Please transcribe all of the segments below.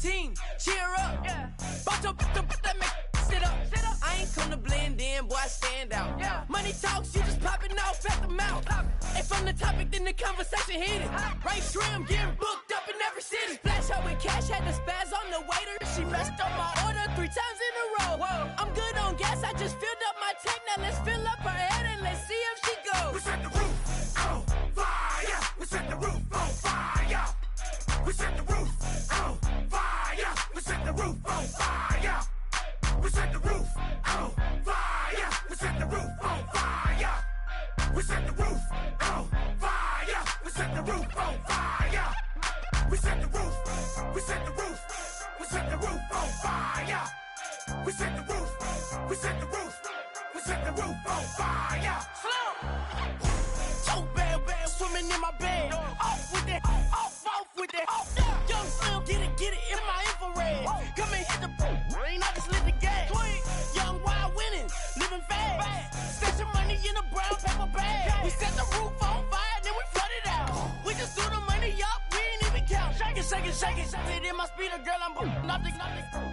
team, cheer up. Yeah. Bout your that make sit up. I ain't come to blend in, boy, I stand out. Yeah. Money talks, you just popping off at the mouth. And from the topic, then the conversation hit it. Right trim, getting booked up in every city. Splash out with cash, had the spaz on the waiter. She messed up my order 3 times in a row. Whoa. I'm good on gas, I just filled up my tank. Now let's fill up her head and let's see if she goes. We set the roof on fire. We set the roof on fire. We set the roof on fire. We set the roof on fire. We set the roof on fire. We set the roof on fire. We set the roof on fire. We set the roof on fire. We set the roof. We set the roof. We set the roof on fire. We set the roof. We set the roof. We set the roof on fire. So bad, swimming in my bed. Off with that, off with that. Young Slim, get it in my infrared. Come and hit the rain, I just lit the gas. Young wild winning, living fast. Stash your money in a brown paper bag. We set the roof on fire, then we flood it out. We just threw the money up, we ain't even count. Shake it, shake it, shake it. It in my speeder, girl, I'm nothing,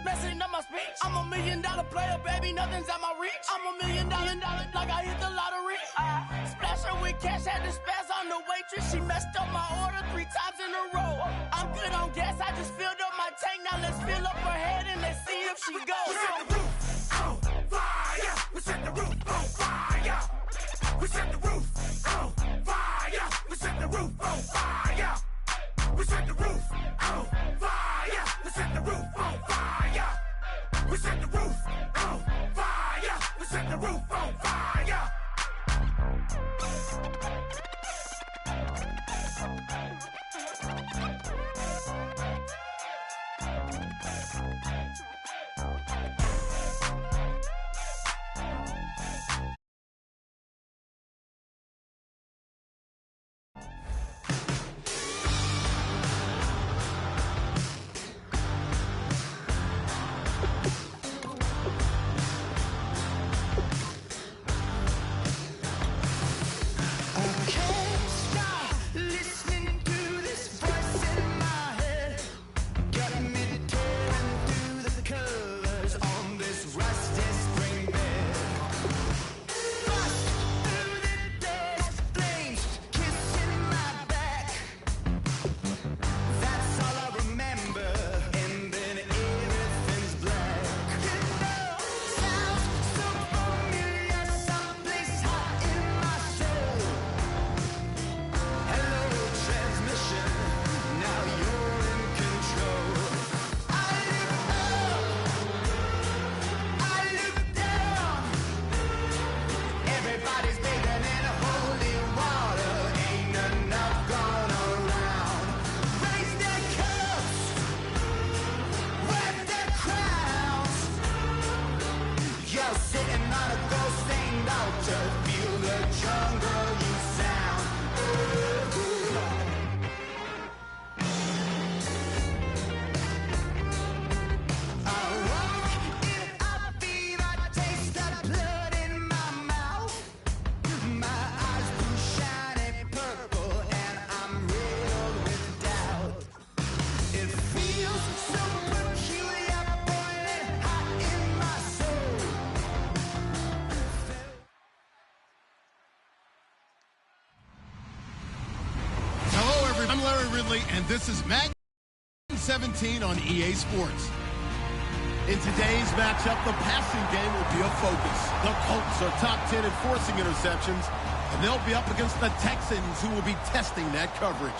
messing up my speech. I'm $1 million player, baby, nothing's at my reach. I'm $1 million, like I hit the lottery. Splash her with cash, had the spaz on the waitress. She messed up my order 3 times in a row. I'm good on gas, I just filled up my tank. Now let's fill up her head and let's see if she goes. We set the roof on fire. We set the roof on fire. We set the roof on fire. We set the roof on fire. We set the roof on fire. We set the roof on fire. We set the roof on fire. We set the roof on fire. And this is Madden 17 on EA Sports. In today's matchup, the passing game will be a focus. The Colts are top 10 in forcing interceptions, and they'll be up against the Texans, who will be testing that coverage.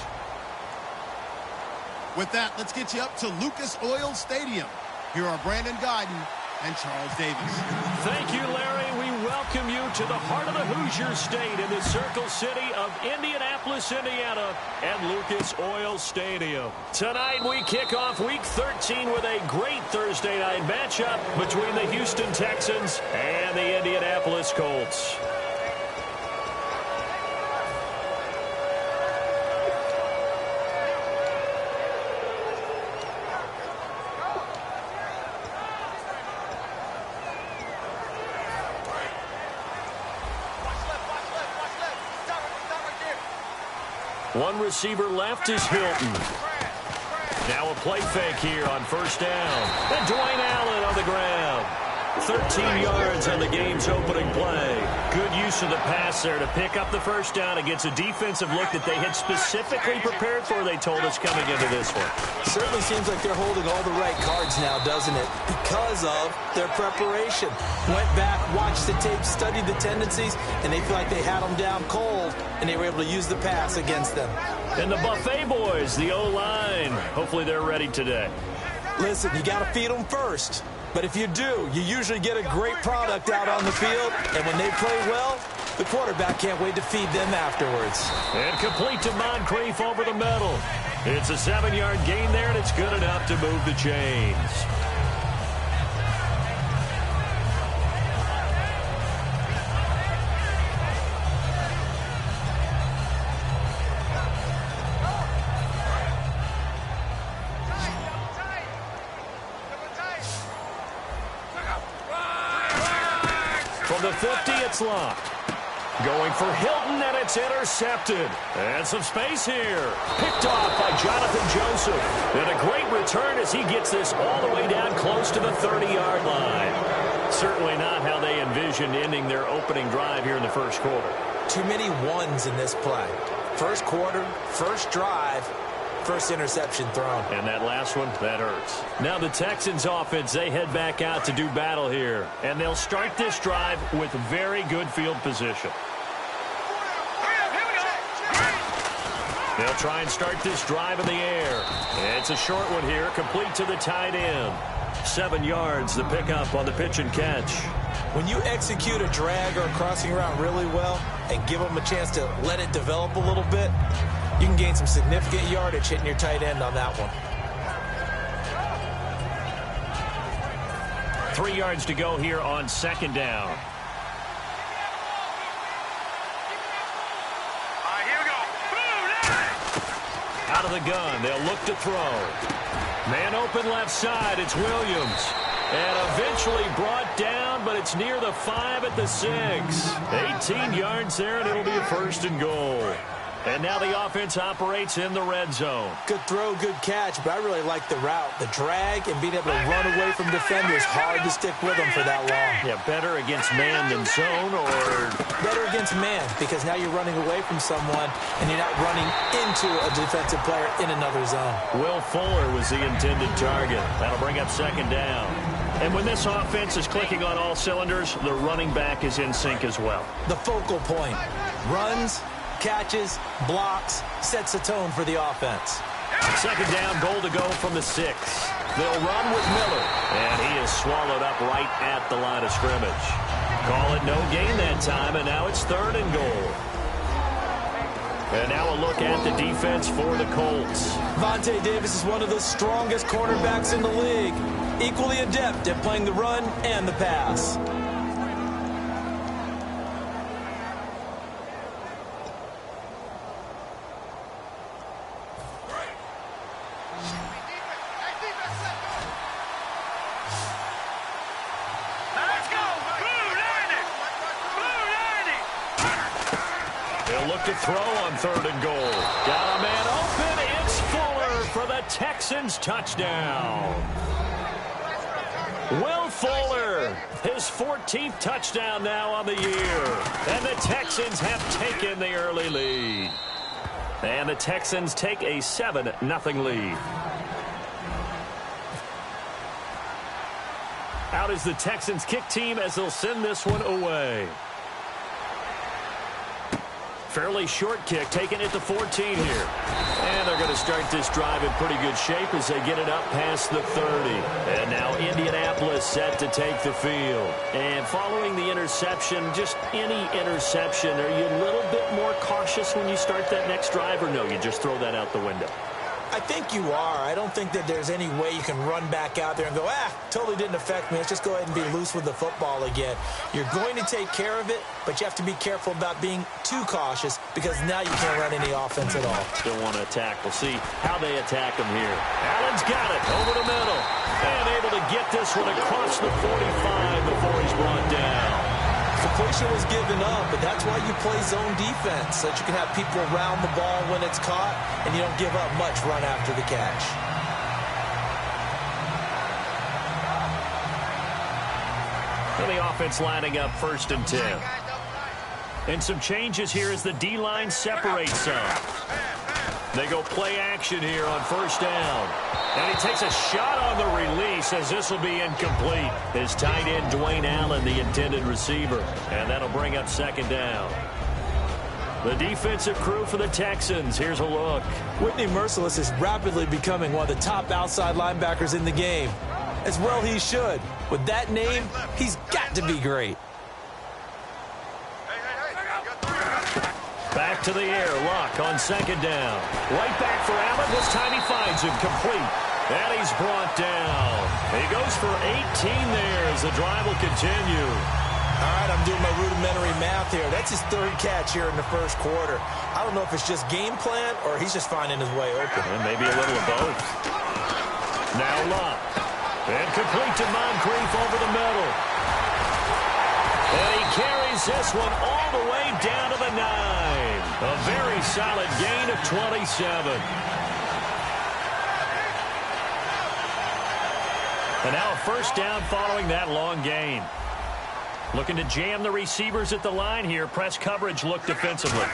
With that, let's get you up to Lucas Oil Stadium. Here are Brandon Guyton and Charles Davis. Thank you, Larry. We welcome you to the heart of the Hoosier State in the Circle City of Indianapolis, Indiana, at Lucas Oil Stadium. Tonight, we kick off Week 13 with a great Thursday night matchup between the Houston Texans and the Indianapolis Colts. One receiver left is Hilton. Now a play fake here on first down. And Dwayne Allen on the ground. 13 yards on the game's opening play. Good use of the pass there to pick up the first down against a defensive look that they had specifically prepared for, they told us, coming into this one. Certainly seems like they're holding all the right cards now, doesn't it? Because of their preparation. Went back, watched the tape, studied the tendencies, and they feel like they had them down cold, and they were able to use the pass against them. And the Buffet boys, the O-line, hopefully they're ready today. Listen, you got to feed them first. But if you do, you usually get a great product out on the field, and when they play well, the quarterback can't wait to feed them afterwards. And complete to Moncrief over the middle. It's a 7-yard gain there, and it's good enough to move the chains. From the 50, it's locked. Going for Hilton, and it's intercepted. And some space here. Picked off by Jonathan Joseph. And a great return as he gets this all the way down close to the 30-yard line. Certainly not how they envisioned ending their opening drive here in the first quarter. Too many ones in this play. First quarter, first drive, first interception thrown. And that last one, that hurts. Now the Texans offense, they head back out to do battle here. And they'll start this drive with very good field position. They'll try and start this drive in the air. It's a short one here, complete to the tight end. 7 yards, the pickup on the pitch and catch. When you execute a drag or a crossing route really well and give them a chance to let it develop a little bit, you can gain some significant yardage hitting your tight end on that one. 3 yards to go here on second down. Out of the gun, they'll look to throw. Man open left side, it's Williams. And eventually brought down, but it's near the 5 at the 6. 18 yards there, and it'll be a first and goal. And now the offense operates in the red zone. Good throw, good catch, but I really like the route. The drag and being able to run away from defenders, hard to stick with them for that long. Yeah, better against man than zone, or? Better against man, because now you're running away from someone and you're not running into a defensive player in another zone. Will Fuller was the intended target. That'll bring up second down. And when this offense is clicking on all cylinders, the running back is in sync as well. The focal point. Runs, catches, blocks, sets a tone for the offense. Second down, goal to go from the 6. They'll run with Miller, and he is swallowed up right at the line of scrimmage. Call it no gain that time, and now it's third and goal. And now a look at the defense for the Colts. Vontae Davis is one of the strongest cornerbacks in the league. Equally adept at playing the run and the pass. To throw on third and goal. Got a man open. It's Fuller for the Texans touchdown. Will Fuller, his 14th touchdown now on the year. And the Texans have taken the early lead. And the Texans take a 7-0 lead. Out is the Texans kick team as they'll send this one away. Fairly short kick, taking it to 14 here. And they're going to start this drive in pretty good shape as they get it up past the 30. And now Indianapolis set to take the field. And following the interception, just any interception, are you a little bit more cautious when you start that next drive, or no, you just throw that out the window? I think you are. I don't think that there's any way you can run back out there and go, totally didn't affect me. Let's just go ahead and be loose with the football again. You're going to take care of it, but you have to be careful about being too cautious because now you can't run any offense at all. Still want to attack. We'll see how they attack them here. Allen's got it over the middle and able to get this one across the 45 before he's brought down. Completion was given up, but that's why you play zone defense, so that you can have people around the ball when it's caught, and you don't give up much run after the catch. And the offense lining up 1st and 10. And some changes here as the D-line separates some. They go play action here on 1st down. And he takes a shot on the release as this will be incomplete. His tight end, Dwayne Allen, the intended receiver. And that'll bring up 2nd down. The defensive crew for the Texans. Here's a look. Whitney Merciless is rapidly becoming one of the top outside linebackers in the game. As well he should. With that name, he's got to be great. Back to the air. Luck on 2nd down. Right back for Allen. This time he finds him complete. And he's brought down. He goes for 18 there as the drive will continue. All right, I'm doing my rudimentary math here. That's his 3rd catch here in the 1st quarter. I don't know if it's just game plan or he's just finding his way open. And maybe a little of both. Now Luck. And complete to Moncrief over the middle. And he carries this one all the way down to the 9. A very solid gain of 27. And now a 1st down following that long gain. Looking to jam the receivers at the line here. Press coverage look defensively.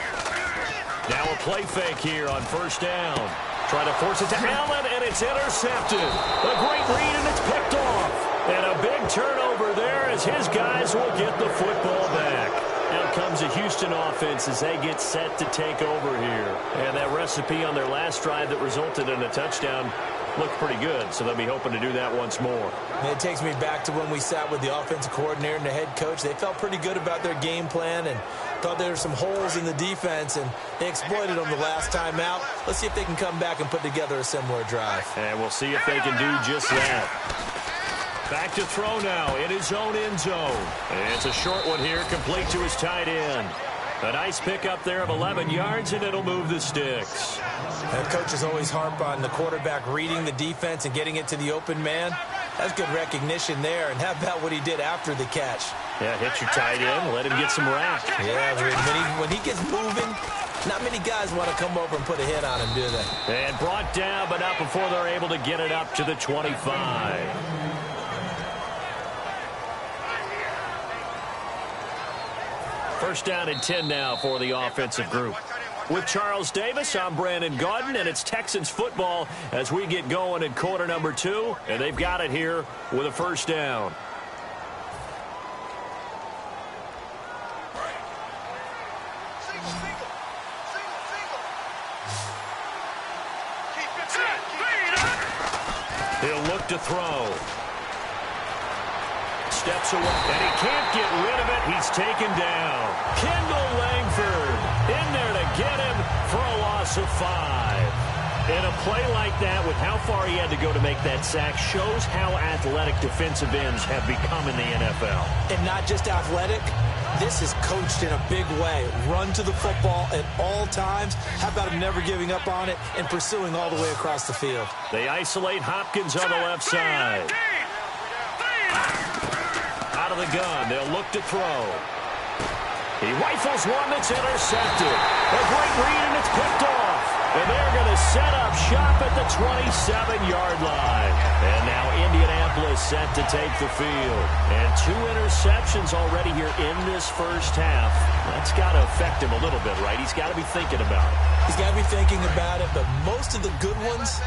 Now a play fake here on 1st down. Trying to force it to Allen, and it's intercepted. A great read, and it's picked off. And a big turnover there as his guys will get the football back. Out comes the Houston offense as they get set to take over here. And that recipe on their last drive that resulted in a touchdown looked pretty good, so they'll be hoping to do that once more. And it takes me back to when we sat with the offensive coordinator and the head coach. They felt pretty good about their game plan and thought there were some holes in the defense, and they exploited them the last time out. Let's see if they can come back and put together a similar drive. And we'll see if they can do just that. Back to throw now in his own end zone. And it's a short one here, complete to his tight end. A nice pickup there of 11 yards, and it'll move the sticks. And coaches always harp on the quarterback reading the defense and getting it to the open man. That's good recognition there. And how about what he did after the catch? Yeah, hit your tight end, let him get some rap. Yeah, when he gets moving, not many guys want to come over and put a hit on him, do they? And brought down, but not before they're able to get it up to the 25. First down and 10 now for the offensive group. With Charles Davis, I'm Brandon Gaudin, and it's Texans football as we get going in quarter number 2, and they've got it here with a 1st down. He'll look to throw. Steps away, and he can't get rid of it. He's taken down. Kendall Langford in there to get him for a loss of 5. In a play like that, with how far he had to go to make that sack, shows how athletic defensive ends have become in the NFL. And not just athletic, this is coached in a big way. Run to the football at all times. How about him never giving up on it and pursuing all the way across the field? They isolate Hopkins on the left side. Out of the gun, they'll look to throw. He rifles one that's intercepted. A great read, and it's picked off. And they're going to set up shop at the 27-yard line. And now Indianapolis set to take the field. And 2 interceptions already here in this first half. That's got to affect him a little bit, right? He's got to be thinking about it. He's got to be thinking about it, but most of the good ones,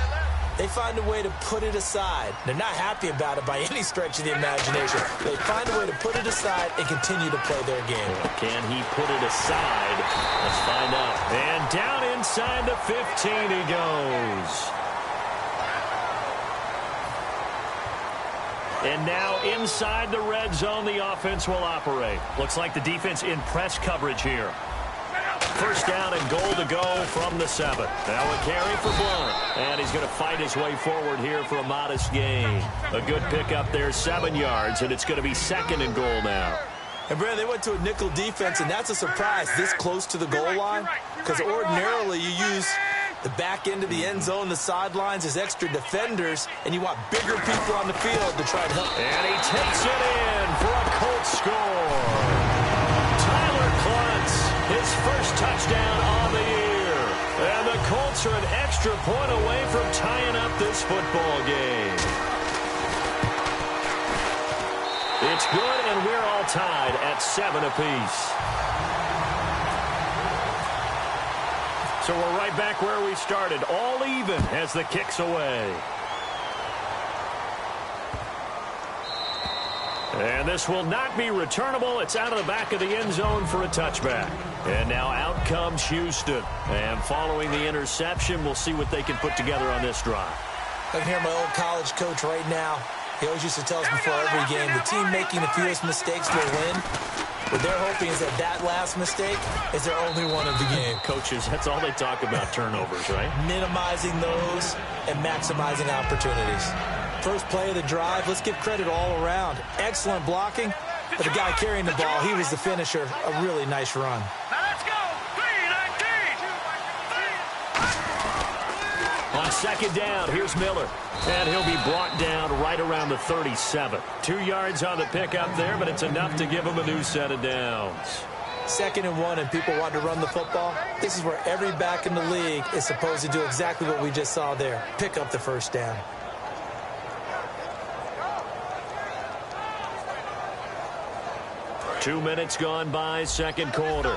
they find a way to put it aside. They're not happy about it by any stretch of the imagination. They find a way to put it aside and continue to play their game. Can he put it aside? Let's find out. And down inside the 15 he goes. And now inside the red zone, the offense will operate. Looks like the defense in press coverage here. First down and goal to go from the 7. Now a carry for Blunt. And he's going to fight his way forward here for a modest gain. A good pickup there, 7 yards, and it's going to be 2nd and goal now. And, Brad, they went to a nickel defense, and that's a surprise this close to the goal line. Because ordinarily you use the back end of the end zone, the sidelines as extra defenders, and you want bigger people on the field to try to help. And he takes it in for a Colts score. Tyler Kluntz, his first touchdown on the year. And the Colts are an extra point away from tying up this football game. It It's good, and we're all tied at 7 apiece. So we're right back where we started, all even as the kick's away. And this will not be returnable. It's out of the back of the end zone for a touchback. And now out comes Houston. And following the interception, we'll see what they can put together on this drive. I can hear my old college coach right now. He always used to tell us before every game, the team making the fewest mistakes will win. What they're hoping is that last mistake is their only one of the game. Coaches, that's all they talk about, turnovers, right? Minimizing those and maximizing opportunities. First play of the drive, let's give credit all around. Excellent blocking, but the guy carrying the ball, he was the finisher. A really nice run. Now let's go. 3-19. On second down, here's Miller. And he'll be brought down right around the 37. 2 yards on the pickup there, but it's enough to give him a new set of downs. 2nd and 1, and people want to run the football. This is where every back in the league is supposed to do exactly what we just saw there. Pick up the first down. Two minutes gone by, second quarter.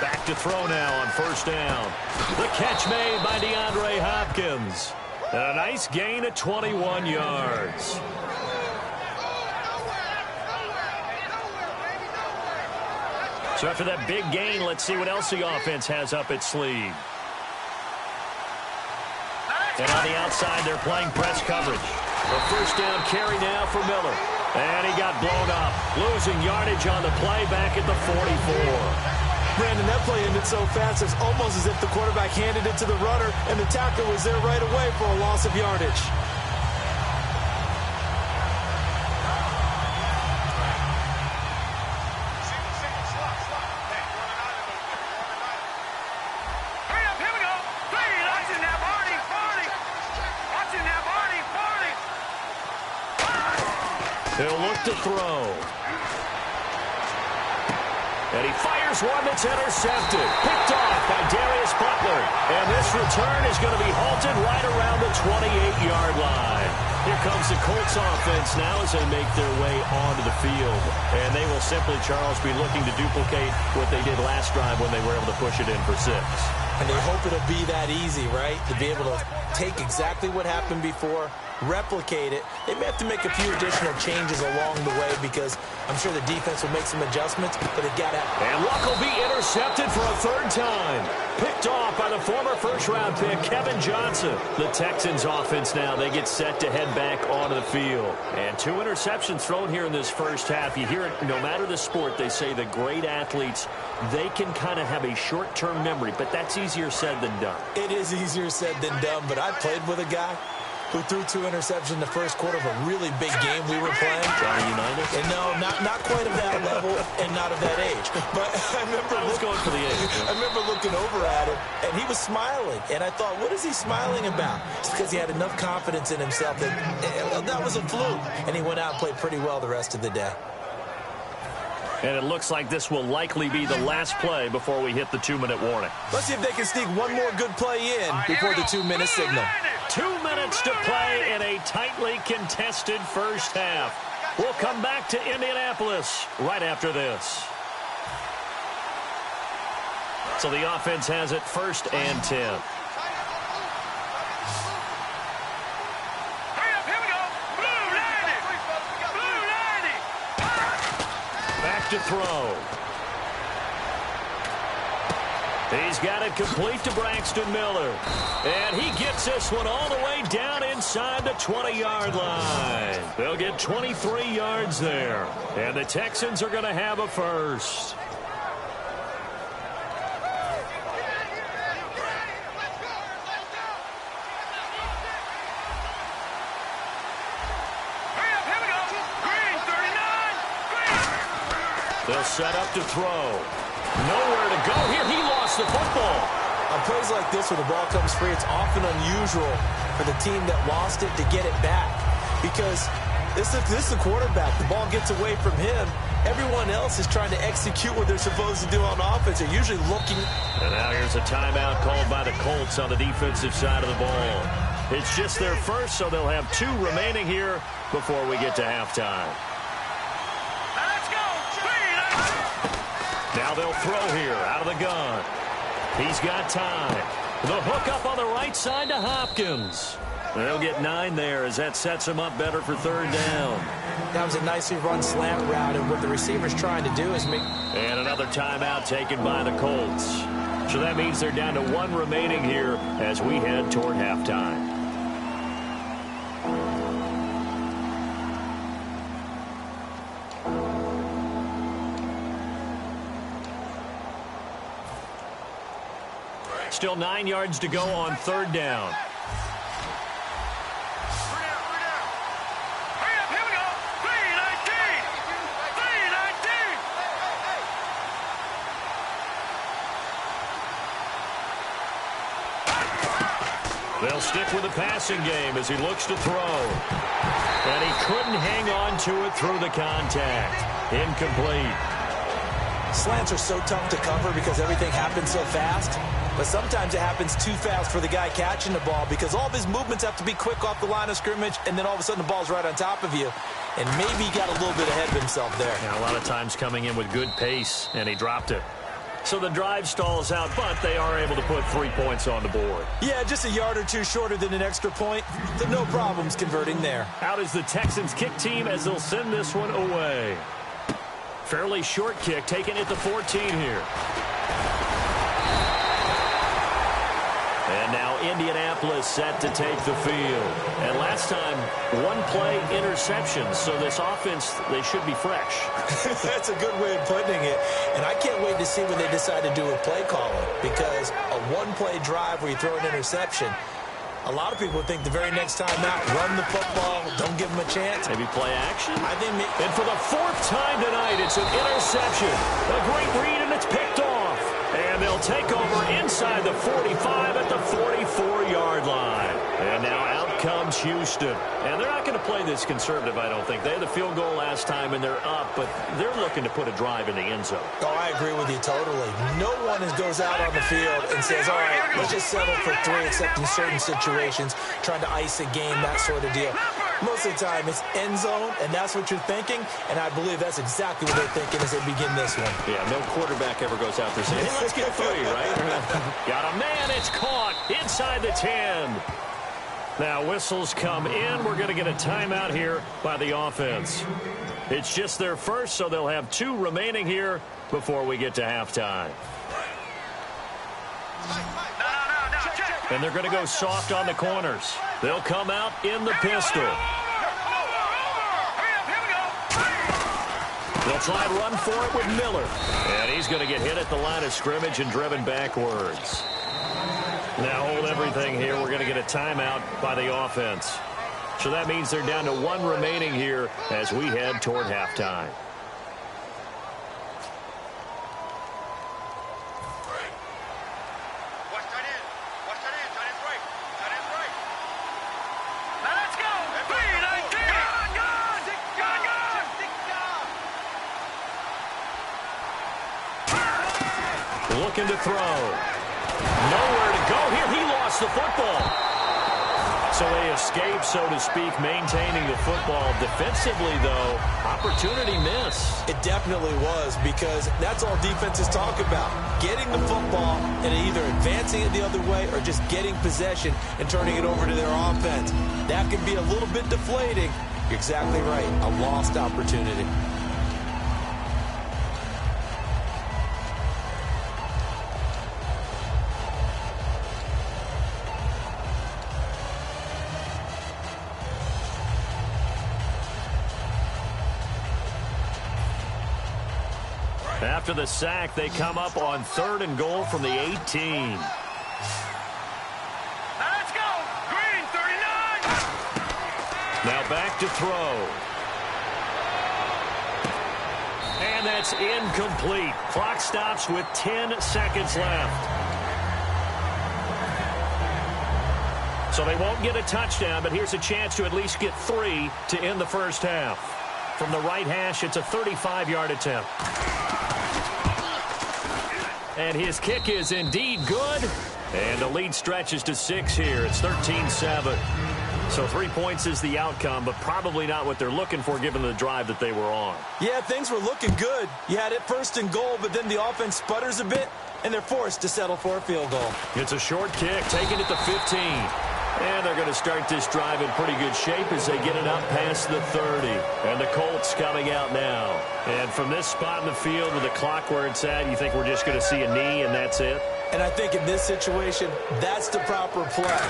Back to throw now on first down. The catch made by DeAndre Hopkins. And a nice gain of 21 yards. So after that big gain, let's see what else the offense has up its sleeve. And on the outside, they're playing press coverage. The first down carry now for Miller. And he got blown up, losing yardage on the play back at the 44. Brandon, that play ended so fast, it's almost as if the quarterback handed it to the runner, and the tackler was there right away for a loss of yardage. He'll look to throw. And he fires one that's intercepted. Picked off by Darius Butler. And this return is going to be halted right around the 28-yard line. Here comes the Colts offense now as they make their way onto the field. And they will simply, Charles, be looking to duplicate what they did last drive when they were able to push it in for 6. And they hope it'll be that easy, right? To be able to take exactly what happened before, replicate it. They may have to make a few additional changes along the way because I'm sure the defense will make some adjustments, but they got to. And Luck will be intercepted for a 3rd time. Picked off by the former first-round pick, Kevin Johnson. The Texans offense now, they get set to head back onto the field. And 2 interceptions thrown here in this first half. You hear it, no matter the sport, they say the great athletes, they can kind of have a short-term memory, but that's easier said than done. It is easier said than done, but I played with a guy who threw 2 interceptions in the first quarter of a really big game we were playing. Johnny Unitas? And no, not quite of that level and not of that age. But I remember going for the age. I remember looking over at him, and he was smiling. And I thought, what is he smiling about? It's because he had enough confidence in himself that that was a fluke. And he went out and played pretty well the rest of the day. And it looks like this will likely be the last play before we hit the 2-minute warning. Let's see if they can sneak one more good play in before the 2-minute signal. 2 minutes to play in a tightly contested first half. We'll come back to Indianapolis right after this. So the offense has it 1st and 10. Back to throw. He's got it complete to Braxton Miller. And he gets this one all the way down inside the 20-yard line. They'll get 23 yards there. And the Texans are going to have a first. They'll set up to throw. Nowhere to go here. He lost the football. On plays like this where the ball comes free, it's often unusual for the team that lost it to get it back. Because this is the quarterback. The ball gets away from him, Everyone else is trying to execute what they're supposed to do on offense. They're usually looking. And now here's a timeout called by the Colts on the defensive side of the ball. It's just their first, so they'll have 2 remaining here before we get to halftime. Let's go. Now they'll throw here out of the gun. He's got time. The hook up on the right side to Hopkins. They'll get 9 there as that sets him up better for 3rd down. That was a nicely run slant route, and what the receiver's trying to do is make... And another timeout taken by the Colts. So that means they're down to 1 remaining here as we head toward halftime. Still 9 yards to go on 3rd down. They'll stick with the passing game as he looks to throw. And he couldn't hang on to it through the contact. Incomplete. Slants are so tough to cover because everything happens so fast. But sometimes it happens too fast for the guy catching the ball because all of his movements have to be quick off the line of scrimmage, and then all of a sudden the ball's right on top of you. And maybe he got a little bit ahead of himself there. Yeah, a lot of times coming in with good pace, and he dropped it. So the drive stalls out, but they are able to put 3 points on the board. Yeah, just a yard or 2 shorter than an extra point. So no problems converting there. Out is the Texans kick team as they'll send this one away. Fairly short kick taken at the 14 here. And now Indianapolis set to take the field. And last time, 1-play interception. So this offense, they should be fresh. That's a good way of putting it. And I can't wait to see what they decide to do with play calling. Because a 1-play drive where you throw an interception, a lot of people think the very next time out, run the football, don't give them a chance. Maybe play action? I think. And for the 4th time tonight, it's an interception. A great read, and it's picked off. And they'll take over inside the 45 at the 44-yard line. And now out comes Houston. And they're not going to play this conservative, I don't think. They had the field goal last time, and they're up, but they're looking to put a drive in the end zone. Oh, I agree with you totally. No one goes out on the field and says, all right, let's just settle for 3, except in certain situations, trying to ice a game, that sort of deal. Most of the time, it's end zone, and that's what you're thinking, and I believe that's exactly what they're thinking as they begin this one. Yeah, no quarterback ever goes out there saying, hey, let's get 3, right? Got a man, it's caught inside the 10. Now whistles come in. We're going to get a timeout here by the offense. It's just their first, so they'll have 2 remaining here before we get to halftime. And they're going to go soft on the corners. They'll come out in the pistol. They'll try and run for it with Miller. And he's going to get hit at the line of scrimmage and driven backwards. Now hold everything here. We're going to get a timeout by the offense. So that means they're down to 1 remaining here as we head toward halftime. Looking to throw. Nowhere to go here. He lost the football. So they escape, so to speak, maintaining the football. Defensively, though, opportunity miss. It definitely was, because that's all defenses talk about. Getting the football and either advancing it the other way or just getting possession and turning it over to their offense. That can be a little bit deflating. You're exactly right. A lost opportunity. After the sack, they come up on 3rd and goal from the 18. Let's go! Green, 39! Now back to throw. And that's incomplete. Clock stops with 10 seconds left. So they won't get a touchdown, but here's a chance to at least get 3 to end the first half. from the right hash. It's a 35-yard attempt. And his kick is indeed good. And the lead stretches to 6 here. It's 13-7. So 3 points is the outcome, but probably not what they're looking for given the drive that they were on. Yeah, things were looking good. You had it first and goal, but then the offense sputters a bit, and they're forced to settle for a field goal. It's a short kick, taking it to 15. And they're going to start this drive in pretty good shape as they get it up past the 30. And the Colts coming out now. And from this spot in the field with the clock where it's at, you think we're just going to see a knee and that's it? And I think in this situation, that's the proper play.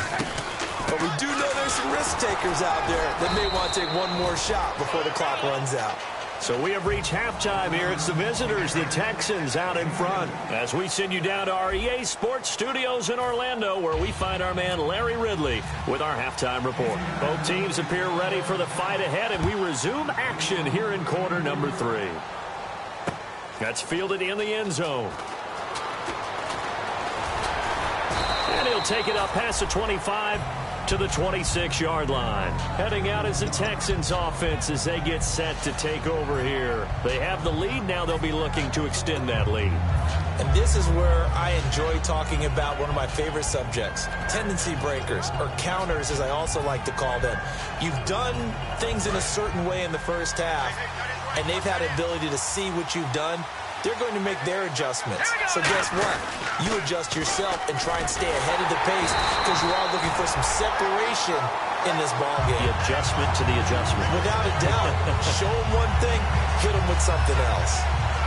But we do know there's some risk takers out there that may want to take one more shot before the clock runs out. So we have reached halftime here. It's the visitors, the Texans, out in front. As we send you down to our EA Sports Studios in Orlando, where we find our man Larry Ridley with our halftime report. Both teams appear ready for the fight ahead, and we resume action here in quarter number 3. That's fielded in the end zone. And he'll take it up past the 25 to the 26-yard line. Heading out is the Texans offense as they get set to take over here. They have the lead. Now they'll be looking to extend that lead. And this is where I enjoy talking about one of my favorite subjects, tendency breakers, or counters as I also like to call them. You've done things in a certain way in the first half, and they've had the ability to see what you've done. They're going to make their adjustments. So guess what? You adjust yourself and try and stay ahead of the pace because you are looking for some separation in this ballgame. The adjustment to the adjustment. Without a doubt. Show them one thing, hit them with something else.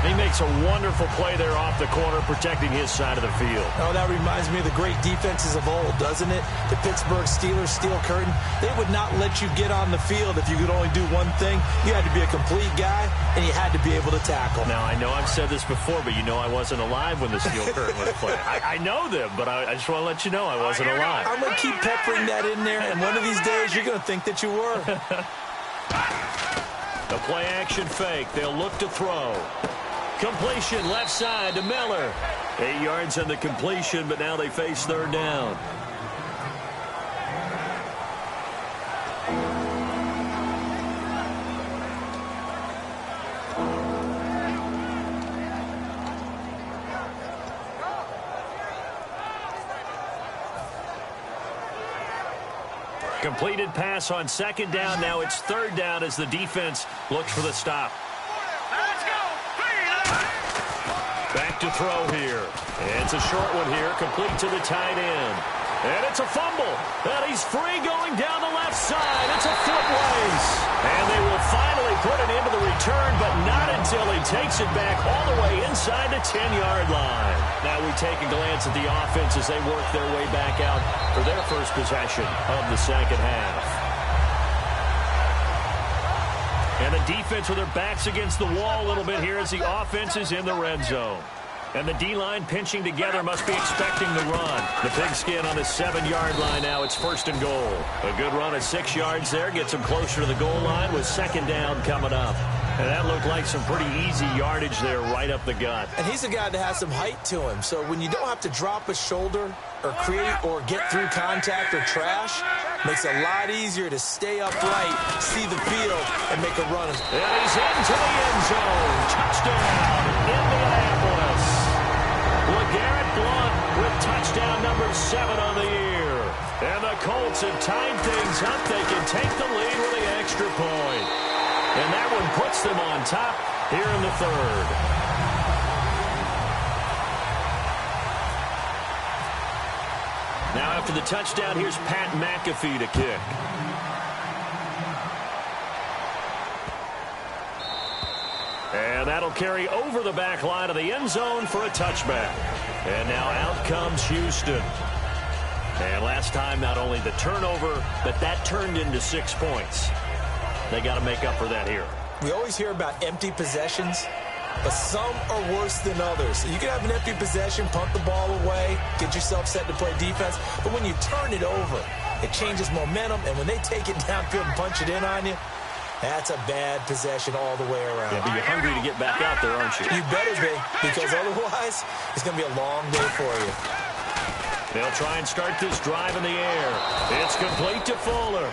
He makes a wonderful play there off the corner, protecting his side of the field. Oh, that reminds me of the great defenses of old, doesn't it? The Pittsburgh Steelers, Steel Curtain. They would not let you get on the field if you could only do one thing. You had to be a complete guy, and you had to be able to tackle. Now, I know I've said this before, but you know I wasn't alive when the Steel Curtain was playing. I know them, but I just want to let you know I wasn't alive. I'm going to keep peppering that in there, and one of these days you're going to think that you were. The play-action fake. They'll look to throw. Completion left side to Miller. 8 yards on the completion, but now they face third down. Completed pass on second down. Now it's third down as the defense looks for the stop. Back to throw here. And it's a short one here, complete to the tight end. And it's a fumble. And he's free going down the left side. It's a foot race. And they will finally put it into the return, but not until he takes it back all the way inside the 10-yard line. Now we take a glance at the offense as they work their way back out for their first possession of the second half. And the defense with their backs against the wall a little bit here as the offense is in the red zone. And the D-line pinching together must be expecting the run. The pigskin on the 7-yard line now. It's first and goal. A good run of 6 yards there. Gets them closer to the goal line with second down coming up. And that looked like some pretty easy yardage there right up the gut. And he's a guy that has some height to him. So when you don't have to drop a shoulder or create or get through contact or trash, makes it a lot easier to stay upright, see the field, and make a run. And he's into the end zone. Touchdown, Indianapolis. LeGarrette Blount with touchdown number 7 on the year. And the Colts have tied things up. They can take the lead with an extra point. And that one puts them on top here in the third. Now after the touchdown, here's Pat McAfee to kick. And that'll carry over the back line of the end zone for a touchback. And now out comes Houston. And last time, not only the turnover, but that turned into 6 points. They got to make up for that here. We always hear about empty possessions, but some are worse than others. You can have an empty possession, punt the ball away, get yourself set to play defense, but when you turn it over, it changes momentum, and when they take it downfield and punch it in on you, that's a bad possession all the way around. Yeah, but you're hungry to get back out there, aren't you? You better be, because otherwise, it's going to be a long day for you. They'll try and start this drive in the air. It's complete to Fuller.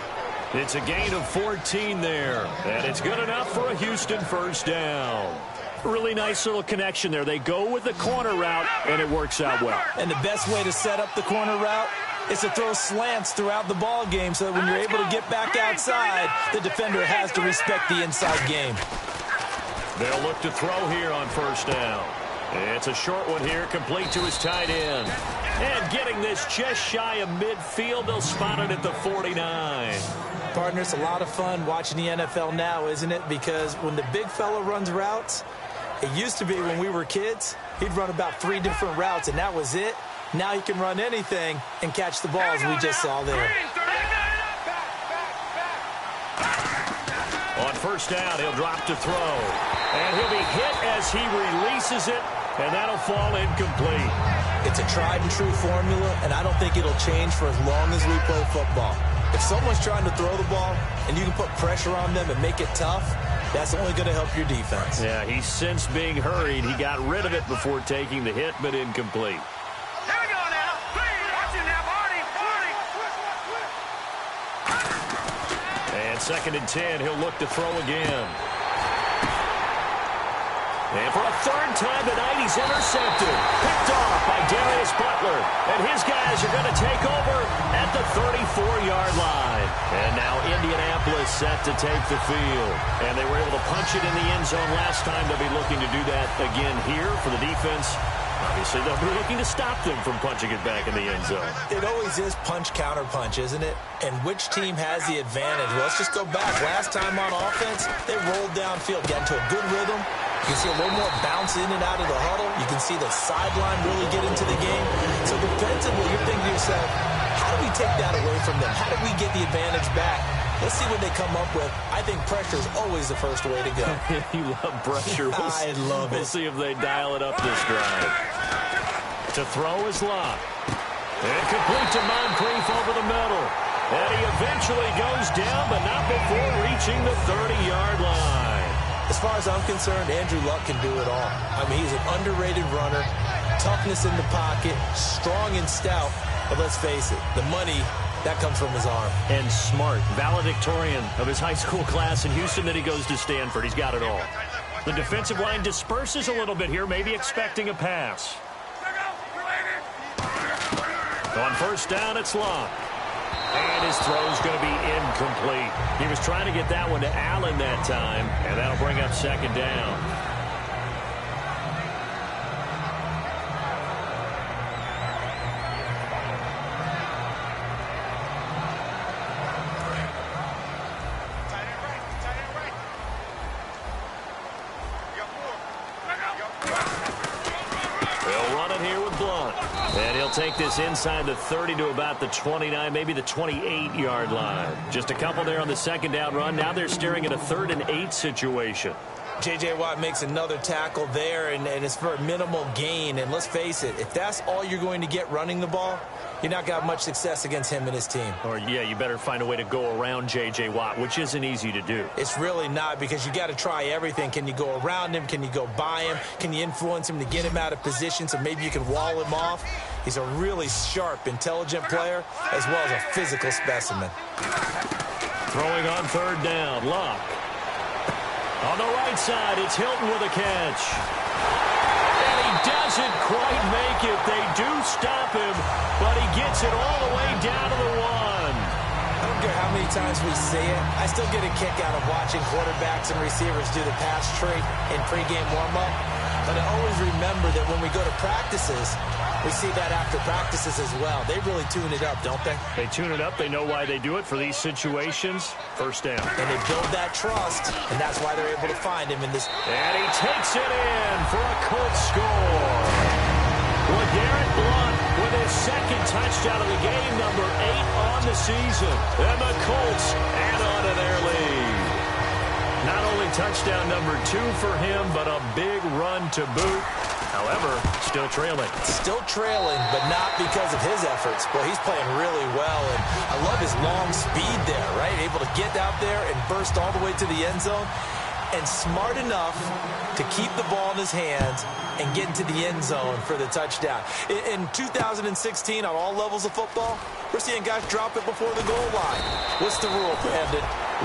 It's a gain of 14 there, and it's good enough for a Houston first down. Really nice little connection there. They go with the corner route, and it works out well. And the best way to set up the corner route is to throw slants throughout the ball game so that when you're able to get back outside, the defender has to respect the inside game. They'll look to throw here on first down. It's a short one here, complete to his tight end. And getting this just shy of midfield, they'll spot it at the 49. Partner, it's a lot of fun watching the NFL now, isn't it? Because when the big fella runs routes, it used to be when we were kids, he'd run about 3 different routes, and that was it. Now he can run anything and catch the ball, as we just saw there. On first down, he'll drop to throw. And he'll be hit as he releases it, and that'll fall incomplete. It's a tried-and-true formula, and I don't think it'll change for as long as we play football. If someone's trying to throw the ball and you can put pressure on them and make it tough, that's only going to help your defense. Yeah, he's since being hurried. He got rid of it before taking the hit, but incomplete. Here we go now. Watch it now, Marty. And 2nd and 10, he'll look to throw again. And for a 3rd time tonight, he's intercepted. Picked off by Darius Butler. And his guys are going to take over at the 34-yard line. And now Indianapolis set to take the field. And they were able to punch it in the end zone last time. They'll be looking to do that again here for the defense. Obviously, they'll be looking to stop them from punching it back in the end zone. It always is punch-counter-punch, isn't it? And which team has the advantage? Well, let's just go back. Last time on offense, they rolled downfield, got into a good rhythm. You can see a little more bounce in and out of the huddle. You can see the sideline really get into the game. So defensively, you're thinking to yourself, how do we take that away from them? How do we get the advantage back? Let's see what they come up with. I think pressure is always the first way to go. You love pressure. I love it. We'll see if they dial it up this drive. To throw is Locke. And complete to Moncrief over the middle. And he eventually goes down, but not before reaching the 30-yard line. As far as I'm concerned, Andrew Luck can do it all. I mean, he's an underrated runner, toughness in the pocket, strong and stout. But let's face it, the money, that comes from his arm. And smart, valedictorian of his high school class in Houston, then he goes to Stanford. He's got it all. The defensive line disperses a little bit here, maybe expecting a pass. On first down, it's Locke. And his throw's going to be incomplete. He was trying to get that one to Allen that time, and that'll bring up 2nd down. They'll run it here with Blunt. And he'll take this inside the 30 to about the 29, maybe the 28-yard line. Just a couple there on the 2nd down run. Now they're staring at a 3rd and 8 situation. J.J. Watt makes another tackle there, and it's for a minimal gain. And let's face it, if that's all you're going to get running the ball, you're not got much success against him and his team. Or, yeah, you better find a way to go around J.J. Watt, which isn't easy to do. It's really not, because you got to try everything. Can you go around him? Can you go by him? Can you influence him to get him out of position so maybe you can wall him off? He's a really sharp, intelligent player, as well as a physical specimen. Throwing on 3rd down, Locke. On the right side, it's Hilton with a catch. And he doesn't quite make it. They do stop him, but he gets it all the way down to the 1. I don't care how many times we see it. I still get a kick out of watching quarterbacks and receivers do the pass trade in pregame warm-up. But I always remember that when we go to practices, we see that after practices as well. They really tune it up, don't they? They tune it up. They know why they do it for these situations. First down. And they build that trust, and that's why they're able to find him in this. And he takes it in for a Colts score. LeGarrette Blount with his 2nd touchdown of the game, number 8 on the season. And the Colts add on to their lead. Not only touchdown number 2 for him, but a big run to boot. However, still trailing. Still trailing, but not because of his efforts. Boy, he's playing really well, and I love his long speed there, right? Able to get out there and burst all the way to the end zone. and smart enough to keep the ball in his hands and get into the end zone for the touchdown. In 2016, on all levels of football, we're seeing guys drop it before the goal line. What's the rule, Brandon?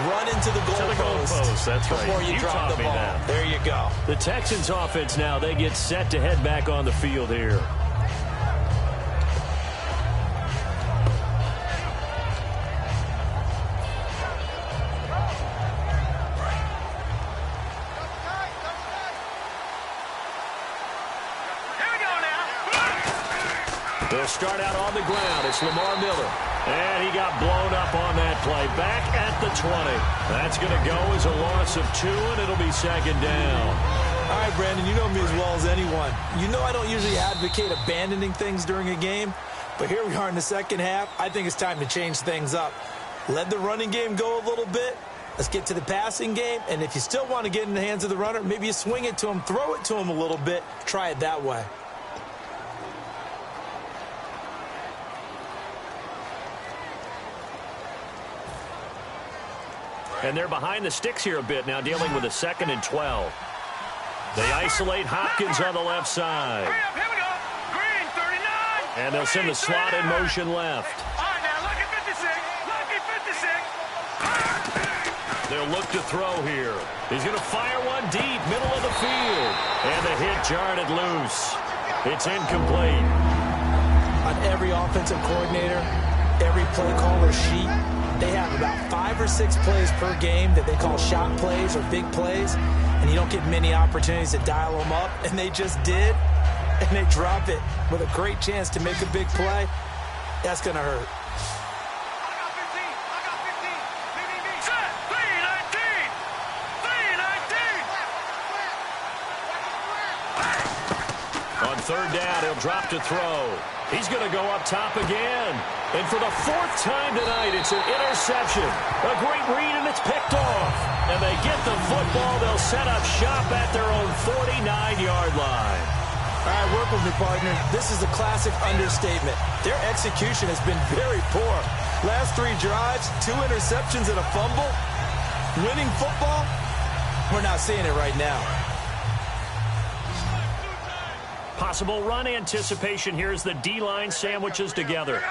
Run into the goalpost. That's right. Before you drop the ball. That. There you go. The Texans offense now, they get set to head back on the field here. They'll start out on the ground. It's Lamar Miller. And he got blown up on that play. Back at the 20. That's going to go as a loss of 2, and it'll be second down. All right, Brandon, you know me as well as anyone. You know I don't usually advocate abandoning things during a game, but here we are in the second half. I think it's time to change things up. Let the running game go a little bit. Let's get to the passing game, and if you still want to get in the hands of the runner, maybe you swing it to him, throw it to him a little bit. Try it that way. And they're behind the sticks here a bit now, dealing with a 2nd and 12. They isolate Hopkins on the left side. Here we go. Green, 39. And they'll send the slot in motion left. All right, now look at 56. Look at 56. They'll look to throw here. He's going to fire one deep, middle of the field. And the hit jarred it loose. It's incomplete. On every offensive coordinator, every play caller sheet, they have about 5 or 6 plays per game that they call shot plays or big plays, and you don't get many opportunities to dial them up, and they just did, and they drop it with a great chance to make a big play. That's going to hurt. I got 15. Set. 3-19. On third down, he'll drop to throw. He's going to go up top again. And for the 4th time tonight, it's an interception. A great read, and it's picked off. And they get the football. They'll set up shop at their own 49-yard line. All right, work with me, partner. This is a classic understatement. Their execution has been very poor. Last 3 drives, 2 interceptions and a fumble. Winning football? We're not seeing it right now. Possible run anticipation here as the D-line sandwiches together.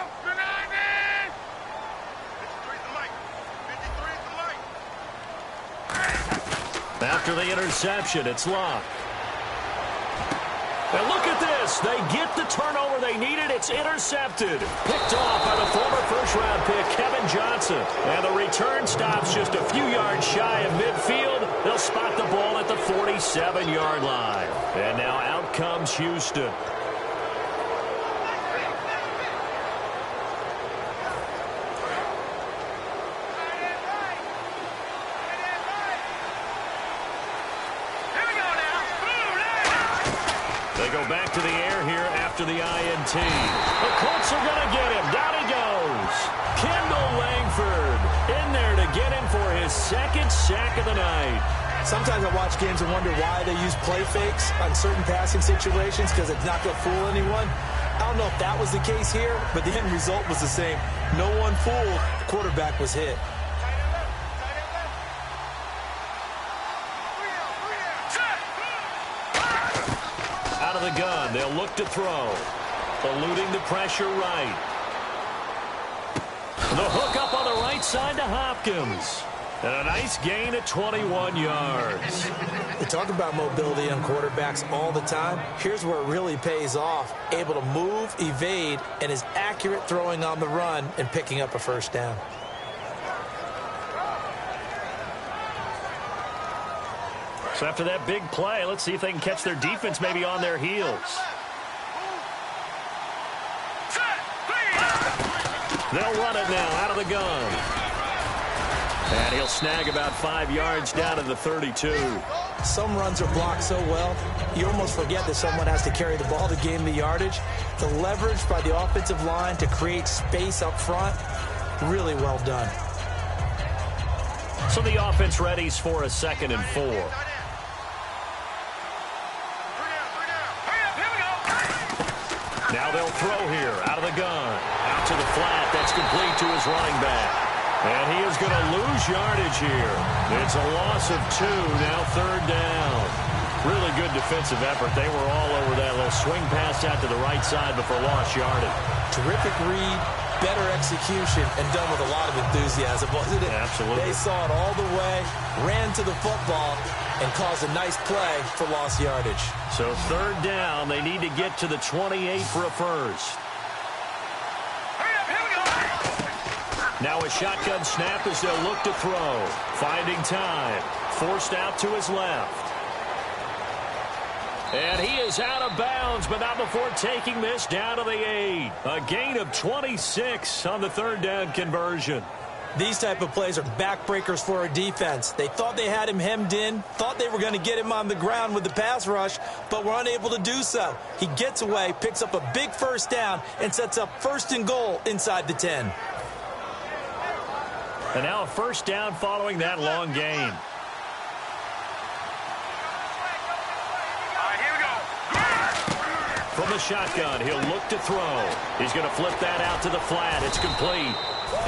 After the interception, it's Locke. And look at this. They get the turnover they needed. It's intercepted. Picked off by the former first-round pick, Kevin Johnson. And the return stops just a few yards shy of midfield. They'll spot the ball at the 47-yard line. And now out comes Houston. They go back to the air here after the INT. The Colts are going to get him. Down he goes. Kendall Langford in there to get him for his 2nd sack of the night. Sometimes I watch games and wonder why they use play fakes on certain passing situations because it's not going to fool anyone. I don't know if that was the case here, but the end result was the same. No one fooled. The quarterback was hit. Out of the gun, they'll look to throw. Eluding the pressure right. The hook up on the right side to Hopkins. And a nice gain at 21 yards. We talk about mobility on quarterbacks all the time. Here's where it really pays off. Able to move, evade, and is accurate throwing on the run and picking up a first down. So after that big play, let's see if they can catch their defense maybe on their heels. They'll run it now out of the gun. And he'll snag about 5 yards down to the 32. Some runs are blocked so well, you almost forget that someone has to carry the ball to gain the yardage. The leverage by the offensive line to create space up front, really well done. So the offense readies for a 2nd and 4. Now they'll throw here out of the gun. Out to the flat. That's complete to his running back. And he is going to lose yardage here. It's a loss of 2, now 3rd down. Really good defensive effort. They were all over that little swing pass out to the right side before lost yardage. Terrific read, better execution, and done with a lot of enthusiasm, wasn't it? Absolutely. They saw it all the way, ran to the football, and caused a nice play for lost yardage. So 3rd down, they need to get to the 28 for a first. Now a shotgun snap as they'll look to throw. Finding time. Forced out to his left. And he is out of bounds, but not before taking this down to the 8. A gain of 26 on the 3rd down conversion. These type of plays are backbreakers for a defense. They thought they had him hemmed in, thought they were going to get him on the ground with the pass rush, but were unable to do so. He gets away, picks up a big first down, and sets up 1st and goal inside the 10. And now a first down following that long gain. From the shotgun, he'll look to throw. He's going to flip that out to the flat. It's complete.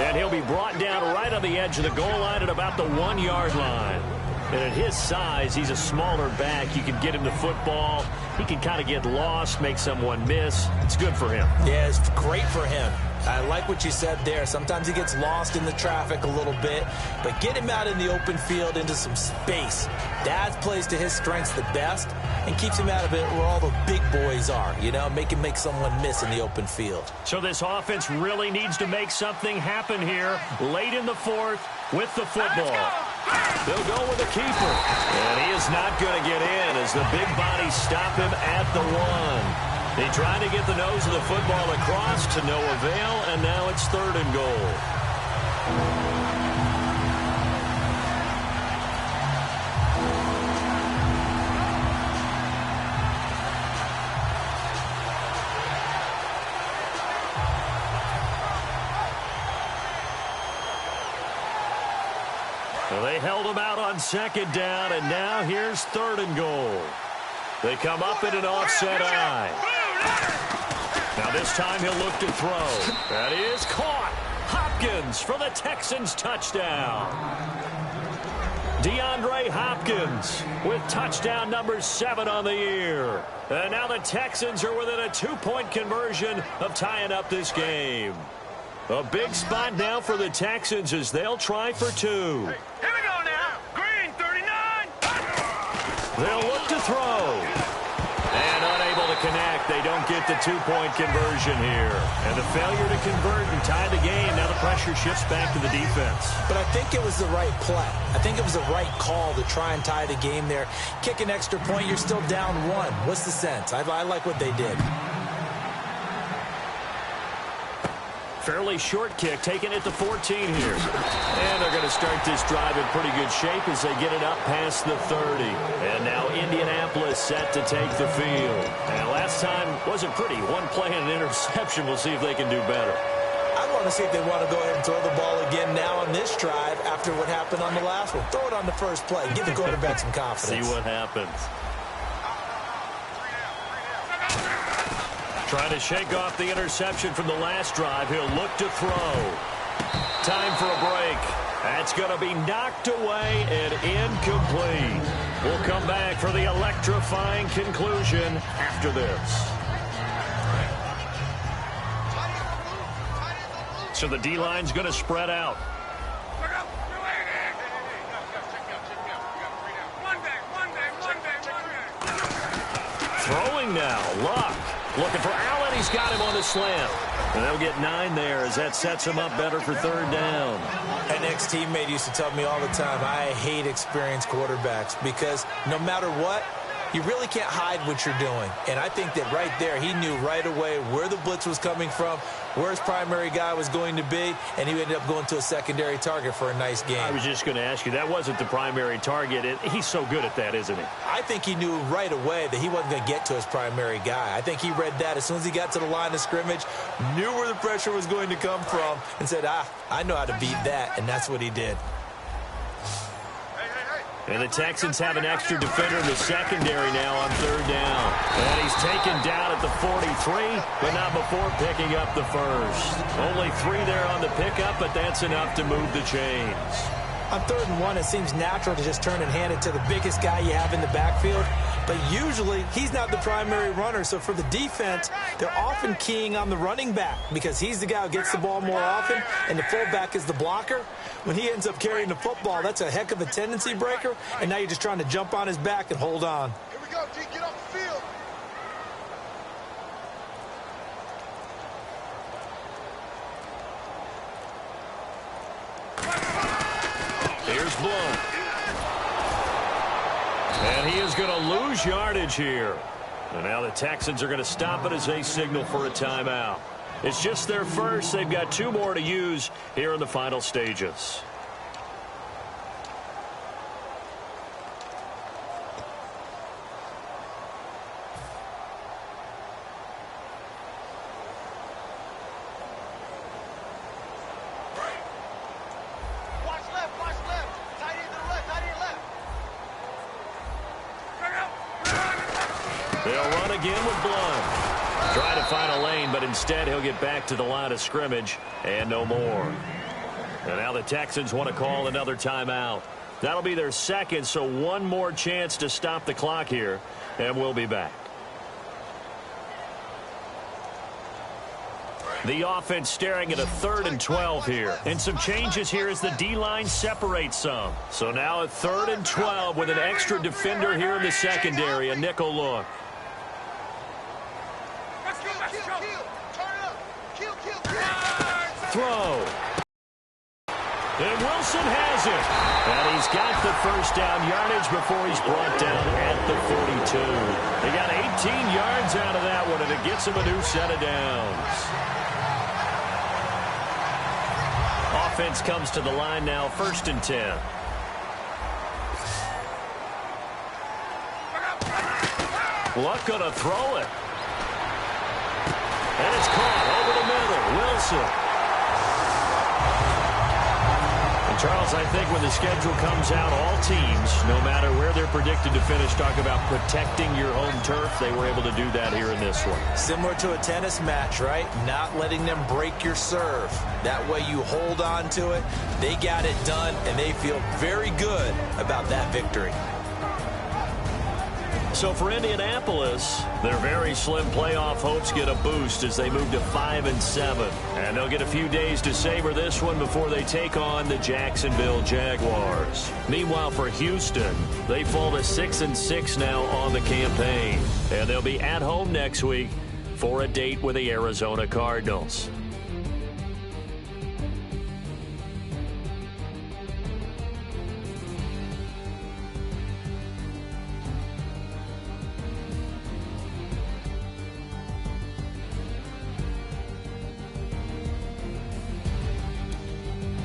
And he'll be brought down right on the edge of the goal line at about the 1-yard line. And at his size, he's a smaller back. You can get him the football. He can kind of get lost, make someone miss. It's good for him. Yeah, it's great for him. I like what you said there. Sometimes he gets lost in the traffic a little bit, but get him out in the open field into some space. That plays to his strengths the best and keeps him out of it where all the big boys are, you know, make someone miss in the open field. So this offense really needs to make something happen here late in the 4th with the football. They'll go with the keeper. And he is not going to get in as the big bodies stop him at the 1. They tried to get the nose of the football across to no avail, and now it's 3rd and goal. Well, they held him out on 2nd down, and now here's 3rd and goal. They come up in an offset eye. Now this time he'll look to throw. That is caught. Hopkins for the Texans touchdown. DeAndre Hopkins with touchdown number 7 on the year. And now the Texans are within a 2-point conversion of tying up this game. A big spot now for the Texans as they'll try for 2. Here we go now. Green 39. They'll look to throw. And unable to connect. They don't get the 2-point conversion here. And the failure to convert and tie the game. Now the pressure shifts back to the defense. But I think it was the right play. I think it was the right call to try and tie the game there. Kick an extra point, you're still down 1. What's the sense? I like what they did. Fairly short kick, taken at the 14 here. And they're going to start this drive in pretty good shape as they get it up past the 30. And now Indianapolis set to take the field. And last time wasn't pretty. One play and an interception. We'll see if they can do better. I want to see if they want to go ahead and throw the ball again now on this drive after what happened on the last one. Throw it on the first play. Give the quarterback some confidence. See what happens. Trying to shake off the interception from the last drive. He'll look to throw. Time for a break. That's going to be knocked away and incomplete. We'll come back for the electrifying conclusion after this. So the D-line's going to spread out. Throwing now. Luck. Looking for Allen. He's got him on the slant. And they'll get 9 there as that sets him up better for 3rd down. An ex-teammate used to tell me all the time, I hate experienced quarterbacks because no matter what, you really can't hide what you're doing. And I think that right there, he knew right away where the blitz was coming from, where his primary guy was going to be, and he ended up going to a secondary target for a nice game. I was just going to ask you, that wasn't the primary target. He's so good at that, isn't he? I think he knew right away that he wasn't going to get to his primary guy. I think he read that as soon as he got to the line of scrimmage, knew where the pressure was going to come from, and said, I know how to beat that, and that's what he did. And the Texans have an extra defender in the secondary now on third down. And he's taken down at the 43, but not before picking up the first. Only 3 there on the pickup, but that's enough to move the chains. On 3rd and 1, it seems natural to just turn and hand it to the biggest guy you have in the backfield. But usually, he's not the primary runner. So for the defense, they're often keying on the running back because he's the guy who gets the ball more often, and the fullback is the blocker. When he ends up carrying the football, that's a heck of a tendency breaker, and now you're just trying to jump on his back and hold on. Here we go, G. Get off the field. Here's Blunt. And he is going to lose yardage here. And now the Texans are going to stop it as they signal for a timeout. It's just their first. They've got 2 more to use here in the final stages. They'll run again with Blunt. Try to find a lane, but instead he'll get back to the line of scrimmage and no more. And now the Texans want to call another timeout. That'll be their second, so 1 more chance to stop the clock here, and we'll be back. The offense staring at a 3rd and 12 here. And some changes here as the D-line separates some. So now a 3rd and 12 with an extra defender here in the secondary, a nickel look. Throw. And Wilson has it. And he's got the first down yardage before he's brought down at the 42. They got 18 yards out of that one, and it gets him a new set of downs. Offense comes to the line now, 1st and 10. Luck gonna throw it. And it's caught over the middle. Wilson. And Charles, I think when the schedule comes out, all teams, no matter where they're predicted to finish, talk about protecting your home turf. They were able to do that here in this one. Similar to a tennis match, right? Not letting them break your serve. That way you hold on to it. They got it done, and they feel very good about that victory. So for Indianapolis, their very slim playoff hopes get a boost as they move to 5-7. And they'll get a few days to savor this one before they take on the Jacksonville Jaguars. Meanwhile, for Houston, they fall to 6-6 now on the campaign. And they'll be at home next week for a date with the Arizona Cardinals.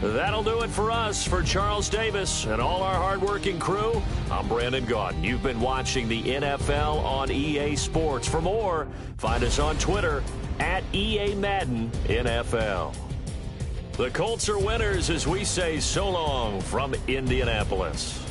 That'll do it for us. For Charles Davis and all our hardworking crew, I'm Brandon Gaudin. You've been watching the NFL on EA Sports. For more, find us on Twitter at EA Madden NFL. The Colts are winners as we say so long from Indianapolis.